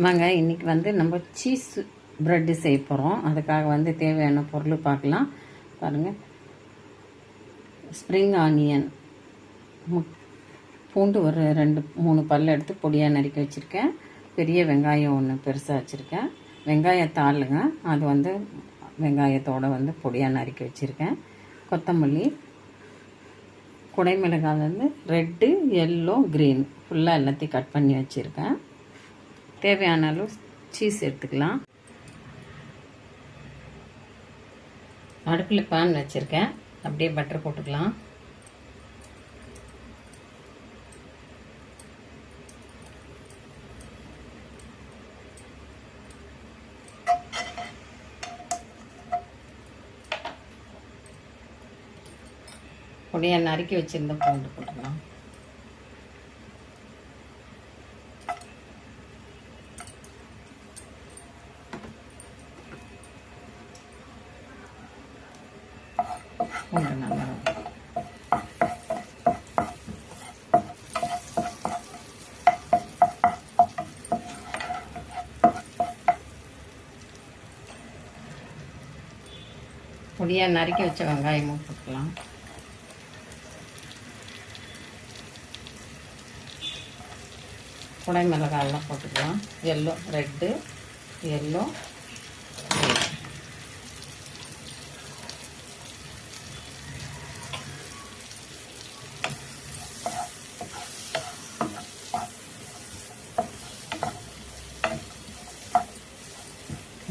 வாங்க இன்றைக்கி வந்து நம்ம சீஸ் ப்ரெட்டு செய்ய போகிறோம். அதுக்காக வந்து தேவையான பொருள் பார்க்கலாம். பாருங்கள், ஸ்ப்ரிங் ஆனியன், பூண்டு ஒரு 2-3 பல் எடுத்து பொடியாக நறுக்கி வச்சுருக்கேன். பெரிய வெங்காயம் ஒன்று பெருசாக வச்சுருக்கேன். வெங்காயத்தாளுங்க, அது வந்து வெங்காயத்தோடு வந்து பொடியாக நறுக்கி வச்சுருக்கேன். கொத்தமல்லி, குடைமிளகாய் வந்து ரெட்டு, எல்லோ, க்ரீன் ஃபுல்லாக எல்லாத்தையும் கட் பண்ணி வச்சுருக்கேன். தேவையான அளவு சீஸ் எடுத்துக்கலாம். அடுப்பில் பேன் வச்சுருக்கேன். அப்படியே பட்டர் போட்டுக்கலாம். பொடியாக நறுக்கி வச்சுருந்த பூண்டு போட்டுக்கலாம். பூண்டு நல்லா பொடியாக நறுக்கி வச்ச வெங்காயமும் போட்டுக்கலாம். குடை மிளகாயெல்லாம் போட்டுக்கலாம். எல்லோ, ரெட்டு, எல்லோ,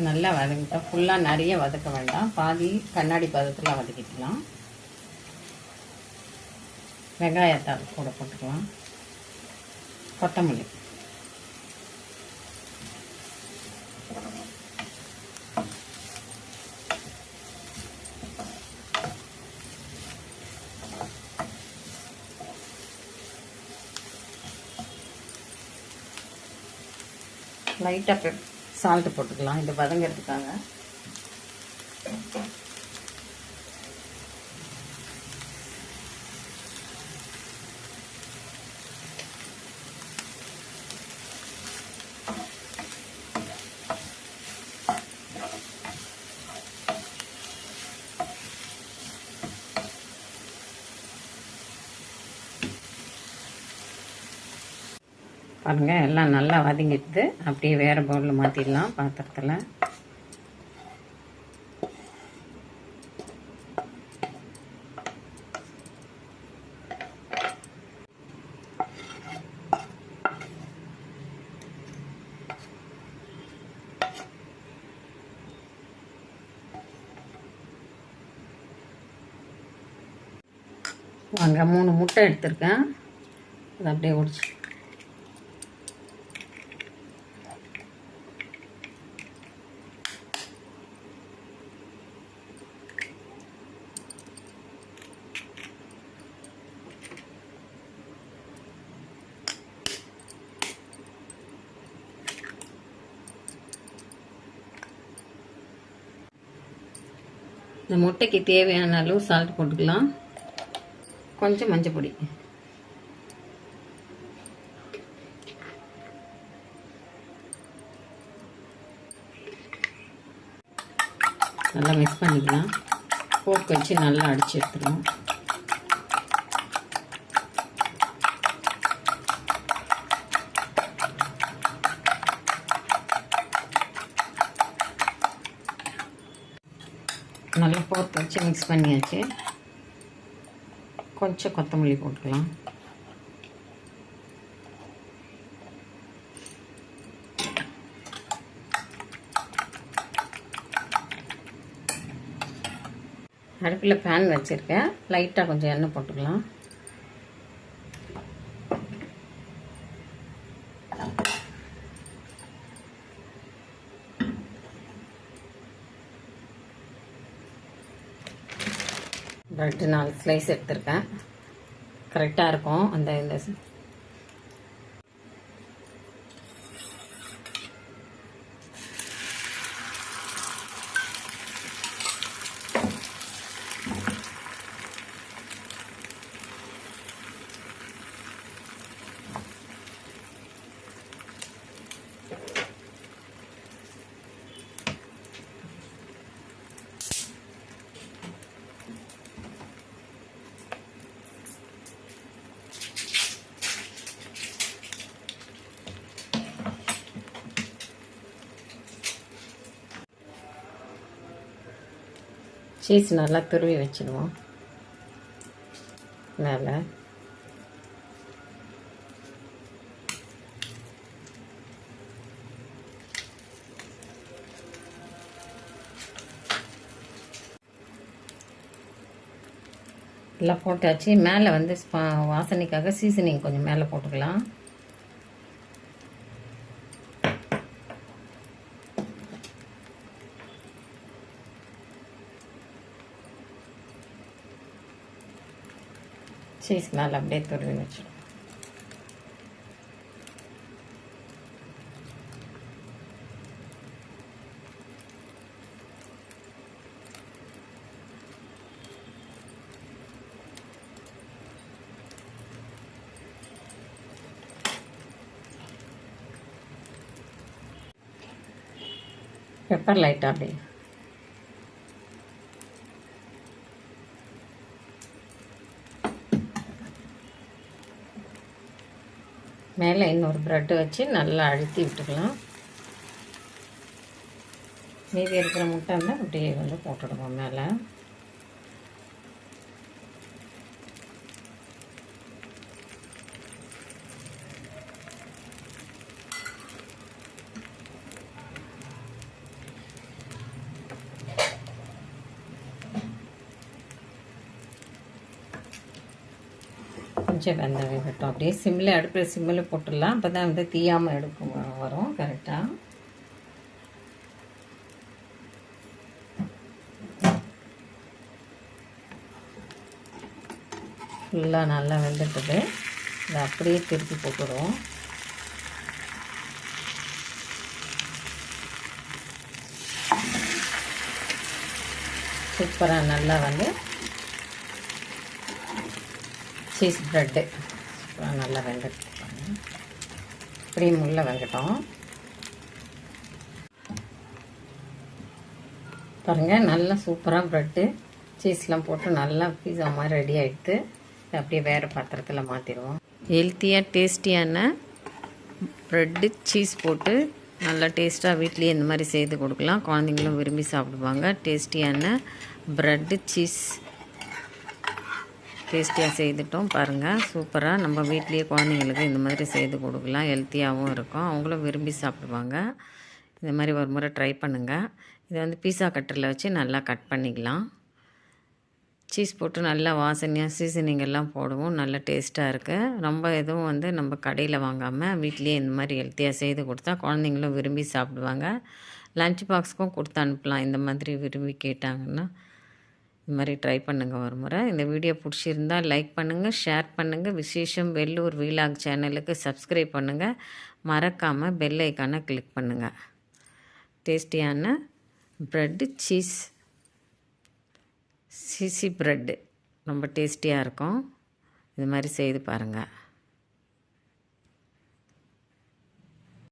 நல்லா வதக்கிட்டோம். ஃபுல்லாக நிறைய வதக்க வேண்டாம், பாதி கண்ணாடி பதத்தில் வதக்கிக்கலாம். வெங்காயத்தாள் கூட போட்டுக்கலாம். கொத்தமல்லி, லைட்டாக சால்ட்டு போட்டுக்கலாம் இது வதங்கிறதுக்காக. பாருங்கள், எல்லாம் நல்லா வதங்கிடுது. அப்படியே வேறு பவுலில் மாற்றிடலாம் பாத்திரத்தில். வாங்க, 3 முட்டை எடுத்திருக்கேன். அதை அப்படியே உடைச்சு இந்த முட்டைக்கு தேவையான அளவு சால்ட் போட்டுக்கலாம். கொஞ்சம் மஞ்சள் பொடி, நல்லா மிக்ஸ் பண்ணிக்கலாம். போர்க் வச்சு நல்லா அடிச்சு எடுத்துக்கலாம். நல்லா போர்க் வச்சு மிக்ஸ் பண்ணியாச்சு. கொஞ்சம் கொத்தமல்லி போட்டுக்கலாம். அடுப்பில் பேன் வச்சுருக்கேன். லைட்டாக கொஞ்சம் எண்ணெய் போட்டுக்கலாம். ப்ரெட்டு 4 ஸ்லைஸ் எடுத்திருக்கேன். கரெக்டாக இருக்கும். இந்த சீஸ் நல்லா துருவி வச்சுடுவோம் மேலே. எல்லாம் போட்டாச்சு. மேலே வந்து வாசனைக்காக சீசனிங் கொஞ்சம் மேலே போட்டுக்கலாம். சீஸ் மேலே அப்படியே துருவி வச்சிடும். பெப்பர் லைட்டாக அப்படியே மேலே இன்னொரு ப்ரெட்டு வச்சு நல்லா அழுத்தி விட்டுக்கலாம். மீதி இருக்கிற முட்டை இருந்தால் அப்படியே வந்து போட்டுடுவோம் மேலே. கொஞ்சம் வெந்தயம் வேகட்டும். அப்படியே சிம்மில் அடுப்பில் சிம்மில் போட்டுடலாம். அப்போ தான் வந்து தீயாமல் எடுக்கும் வரும் கரெக்டாக. ஃபுல்லாக நல்லா வெந்துட்டுது. இதை அப்படியே திருப்பி போட்டுடுவோம். சூப்பராக நல்லா வந்து சீஸ் ப்ரெட்டு நல்லா வெந்துட்டுருப்பாங்க. இப்படி முள்ள வெங்கட்டும் பாருங்கள். நல்லா சூப்பராக ப்ரெட்டு சீஸ்லாம் போட்டு நல்லா பீஸா மாதிரி ரெடி ஆகிடுது. அப்படியே வேறு பாத்திரத்தில் மாற்றிடுவோம். ஹெல்த்தியாக டேஸ்டியான ப்ரெட்டு சீஸ் போட்டு நல்லா டேஸ்ட்டாக வீட்லேயே இந்த மாதிரி செய்து கொடுக்கலாம். குழந்தைங்களும் விரும்பி சாப்பிடுவாங்க. டேஸ்டியான ப்ரெட்டு சீஸ் டேஸ்டியாக செய்துட்டோம் பாருங்கள். சூப்பராக நம்ம வீட்லேயே குழந்தைங்களுக்கு இந்த மாதிரி செய்து கொடுக்கலாம். ஹெல்த்தியாகவும் இருக்கும். அவங்களும் விரும்பி சாப்பிடுவாங்க. இந்த மாதிரி ஒரு முறை ட்ரை பண்ணுங்கள். இதை வந்து பீஸா கட்டரில் வச்சு நல்லா கட் பண்ணிக்கலாம். சீஸ் போட்டு நல்லா வாசனையாக சீசனிங் எல்லாம் போடுவோம். நல்ல டேஸ்ட்டாக இருக்குது. ரொம்ப எதுவும் வந்து நம்ம கடையில் வாங்காமல் வீட்லேயே இந்த மாதிரி ஹெல்த்தியாக செய்து கொடுத்தா குழந்தைங்களும் விரும்பி சாப்பிடுவாங்க. லஞ்ச் பாக்ஸுக்கும் கொடுத்து அனுப்பலாம். இந்த மாதிரி விரும்பி கேட்டாங்கன்னா இந்த மாதிரி ட்ரை பண்ணுங்கள் ஒரு முறை. இந்த வீடியோ பிடிச்சிருந்தால் லைக் பண்ணுங்கள், ஷேர் பண்ணுங்கள். விசேஷம் வெள்ளூர் வீலாக் சேனலுக்கு சப்ஸ்கிரைப் பண்ணுங்கள். மறக்காமல் பெல் ஐக்கானை கிளிக் பண்ணுங்கள். டேஸ்டியான ப்ரெட்டு சீசி ப்ரெட்டு ரொம்ப டேஸ்டியாக இருக்கும். இது மாதிரி செய்து பாருங்கள்.